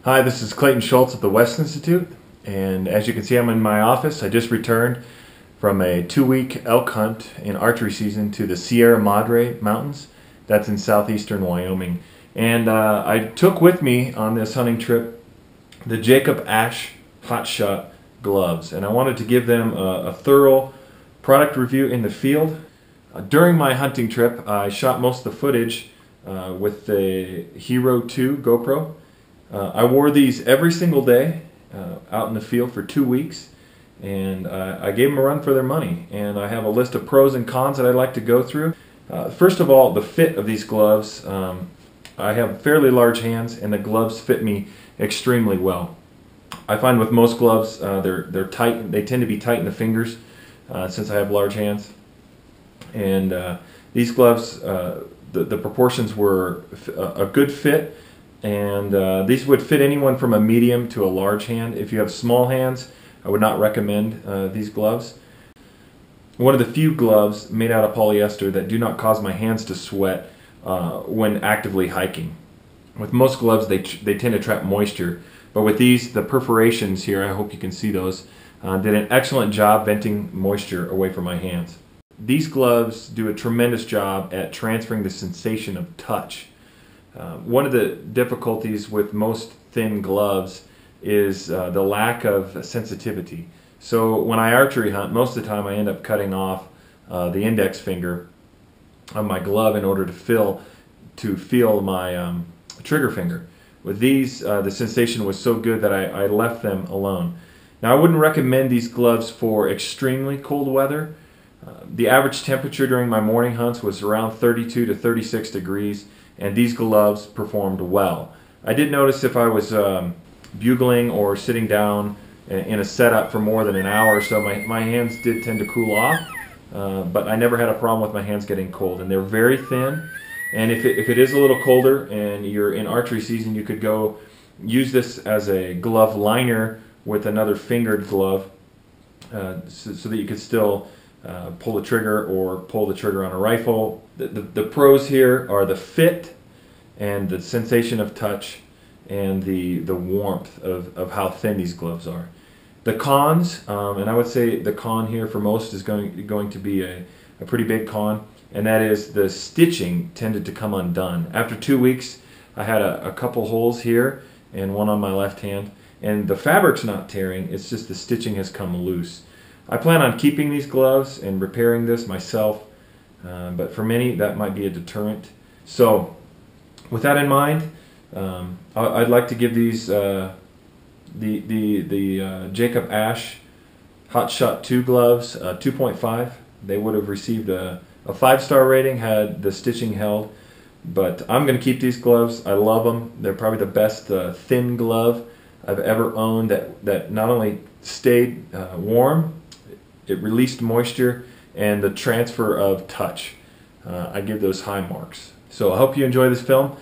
Hi, this is Clayton Schultz at the West Institute, and as you can see, I'm in my office. I just returned from a 2-week elk hunt in archery season to the Sierra Madre Mountains. That's in southeastern Wyoming. And I took with me on this hunting trip the Jacob Ash HotShot Gloves, and I wanted to give them a thorough product review in the field. During my hunting trip, I shot most of the footage with the Hero 2 GoPro. I wore these every single day out in the field for 2 weeks, and I gave them a run for their money. And I have a list of pros and cons that I'd like to go through. First of all, the fit of these gloves. I have fairly large hands, and the gloves fit me extremely well. I find with most gloves, they're tight. They tend to be tight in the fingers since I have large hands. And these gloves, the proportions were a good fit. And these would fit anyone from a medium to a large hand. If you have small hands, I would not recommend these gloves. One of the few gloves made out of polyester that do not cause my hands to sweat when actively hiking. With most gloves, they tend to trap moisture, but with these, the perforations here, I hope you can see those, did an excellent job venting moisture away from my hands. These gloves do a tremendous job at transferring the sensation of touch. One of the difficulties with most thin gloves is the lack of sensitivity. So when I archery hunt, most of the time I end up cutting off the index finger of my glove in order to feel my trigger finger. With these, the sensation was so good that I left them alone. Now, I wouldn't recommend these gloves for extremely cold weather. The average temperature during my morning hunts was around 32 to 36 degrees. And these gloves performed well. I did notice if I was bugling or sitting down in a setup for more than an hour or so, my hands did tend to cool off, but I never had a problem with my hands getting cold. And they're very thin, and if it is a little colder and you're in archery season, you could go use this as a glove liner with another fingered glove so that you could still pull the trigger or pull the trigger on a rifle. The pros here are the fit and the sensation of touch and the warmth of how thin these gloves are. The cons, and I would say the con here for most is going to be a pretty big con, and that is the stitching tended to come undone. After 2 weeks, I had a couple holes here and one on my left hand, and the fabric's not tearing, it's just the stitching has come loose. I plan on keeping these gloves and repairing this myself, but for many that might be a deterrent. So with that in mind, I'd like to give these the Jacob Ash HotShot 2 gloves 2.5. They would have received a 5-star rating had the stitching held, but I'm going to keep these gloves. I love them. They're probably the best thin glove I've ever owned that not only stayed warm, it released moisture, and the transfer of touch. I give those high marks. So I hope you enjoy this film.